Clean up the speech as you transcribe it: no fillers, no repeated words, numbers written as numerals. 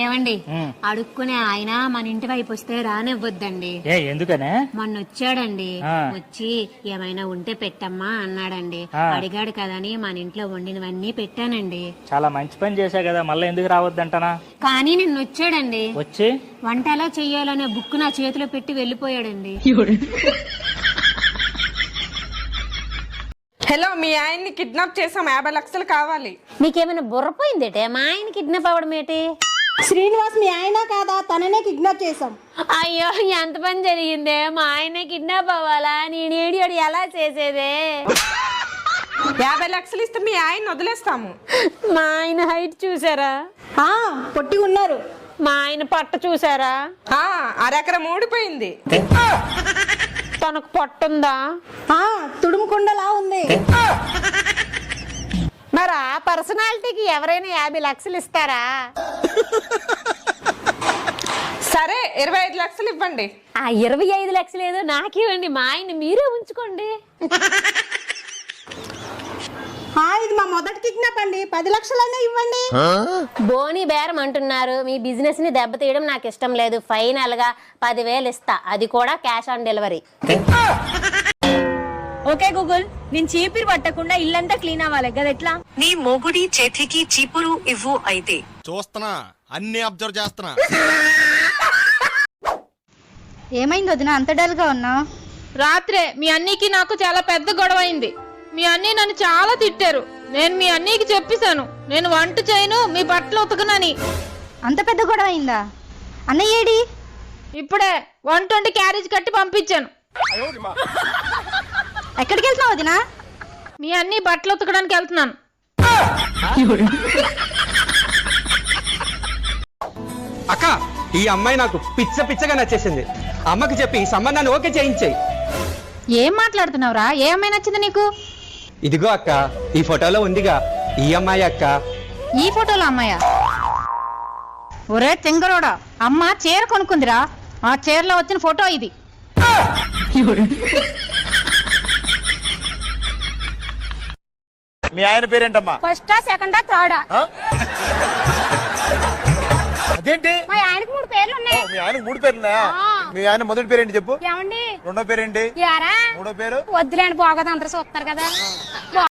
ఏమండి అడుక్కునే ఆయన మన ఇంటి వైపు వస్తే రానివ్వద్దండి. ఎందుకనే? మొన్న వచ్చాడండి, వచ్చి ఏమైనా ఉంటే పెట్టమ్మా అన్నాడండి. అడిగాడు కదని మన ఇంట్లో వండినవన్నీ పెట్టానండి. చాలా మంచి పని చేశా కదా, మళ్ళీ ఎందుకు రావద్దంటనా? కానీ నిన్న వచ్చాడండి, వచ్చి వంట ఎలా చెయ్యాలనే బుక్ నా చేతిలో పెట్టి వెళ్ళిపోయాడండి. హలో, మీ ఆయన్ని కిడ్నాప్ చేసాం, 50 లక్షలు కావాలి. నీకేమైనా బుర్రపోయిందేటే? మా ఆయన కిడ్నాప్ అవ్వడం ఏంటి? శ్రీనివాస్ మీ ఆయన కాదా? తననే కిడ్నాప్ చేసాం. అయ్యో, ఎంత పని జరిగిందే! మా ఆయన కిడ్నాప్ అవ్వాలా? నేను ఏడియోడు ఎలా చేసేదే? 50 లక్షలు ఇస్తే మీ ఆయన్ని వదిలేస్తాము. మా ఆయన హైట్ చూసారా? పొట్టి ఉన్నారు. మా ఆయన పట్ట చూసారా? అరెకరం ఊడిపోయింది. తనకు పట్టుందా? తుడుముకుండలా ఉంది. మరి ఆ పర్సనాలిటీకి ఎవరైనా 50 లక్షలు ఇస్తారా? సరే, 25 లక్షలు ఇవ్వండి. ఆ 25 లక్షలు ఏదో నాకివ్వండి, మా ఆయన మీరే ఉంచుకోండి. ఇది మా మొదటి కిడ్నాప్ అండి, 10 లక్షలైనా ఇవ్వండి. బోని బేరం అంటున్నారు. మీ బిజినెస్ ని దెబ్బతీయడం నాకు ఇష్టం లేదు. ఫైనల్ గా 10,000 ఇస్తా, అది కూడా cash on delivery. Okay Google, నేను చీపిరి పట్టకుండా ఇల్లంతా క్లీన్ అవ్వాలి కదా, ఎట్లా? నీ మొగుడి చేతికి చీపురు ఇవ్వు. అయితే చూస్తున్నా, అన్ని అబ్జర్వ్ చేస్తున్నా. ఏమైంది వదిన అంత డల్ గా ఉన్నావు? రాత్రే మీ అన్నీకి నాకు చాలా పెద్ద గొడవ అయింది. మీ అన్నీ నన్ను చాలా తిట్టారు. నేను మీ అన్నీకి చెప్పేశాను, నేను వంట చేయను, మీ బట్టలు ఉతకనని. అంత పెద్ద గొడవ అయిందా? అన్నయ్య ఏడి? ఇప్పుడే వంట క్యారేజ్ కట్టి పంపించాను. ఎక్కడికి వెళ్తున్నావు వదిన? మీ అన్నీ బట్టలు ఉతకడానికి వెళ్తున్నాను. అక్క, ఈ అమ్మాయి నాకు పిచ్చగా నచ్చేసింది. అమ్మకి చెప్పి ఈ సంబంధాన్ని ఓకే చేయించాయి. ఏం మాట్లాడుతున్నావురా? ఏ అమ్మాయి నచ్చింది నీకు? ఇదిగో అక్క, ఈ ఫోటోలో ఉందిగా, ఈ అమ్మాయి అక్క. ఈ ఫోటోలో అమ్మాయా? ఒరే తింగరోడా, అమ్మ చీర కొనుక్కుందిరా, ఆ చీరలో వచ్చిన ఫోటో ఇది. మీ ఆయన పేరేంటమ్మా? ఫస్టా సెకండా థర్డా? అదేంటి? మా ఆయనకు 3 పేర్లు ఉన్నాయి. మీ ఆయనకు 3 పేర్లున్నాయా? మీ ఆయన మొదటి పేరేంటి చెప్పు. ఏమండి? రెండో పేరేంటి? యారా? మూడో పేరు? వద్దులేండి, బాగోదు, అందరూ చూస్తారు కదా.